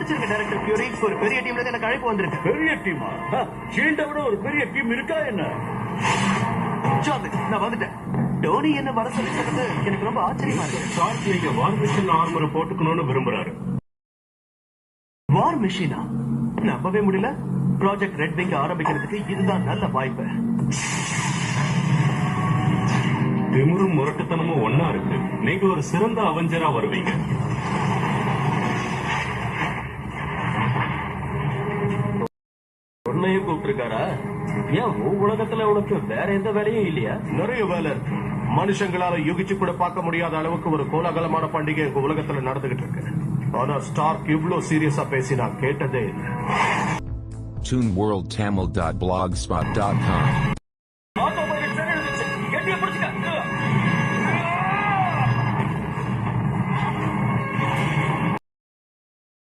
மன்னிச்சிருங்க director fury, ஒரு பெரிய டீம்ல இருந்து எனக்கு அழைப்பு வந்திருக்கு. பெரிய டீமா? ஷீல்ட விட ஒரு பெரிய டீம் இருக்கா என்ன? நான் வந்துட்டேன். டோனி என்ன வர சொல்லி சொன்னது எனக்கு ரொம்ப ஆச்சரியமா இருக்கு. ஸ்டார்க் நீங்க வார் மிஷின் ஆர்மரை போட்டுக்கணும்னு விரும்புறாரு. வார் மிஷினா? நம்பவே முடியல. ப்ராஜெக்ட் ரெட் விங் ஆரம்பிக்கிறதுக்கு இதுதான் நல்ல வாய்ப்பு. திமிரும் முரட்டுத்தனமும் ஒன்னா இருக்கு. நீங்க ஒரு சிறந்த அவெஞ்சரா வருவீங்க. உன்னையும் கூப்பிட்டுருக்காரா? ஏன் உலகத்துல உனக்கு வேற எந்த வேலையும் இல்லையா? நிறைய வேலை இருக்கு. மனுஷங்களால யுகிச்சு கூட பார்க்க முடியாத அளவுக்கு ஒரு கோலாகலமான பண்டிகை எங்க உலகத்துல நடந்துகிட்டு இருக்கு. ஆனா ஸ்டார்க் இவ்வளவு சீரியஸா பேசி நான் கேட்டதே இல்லை. ToonWorldTamil.blogspot.com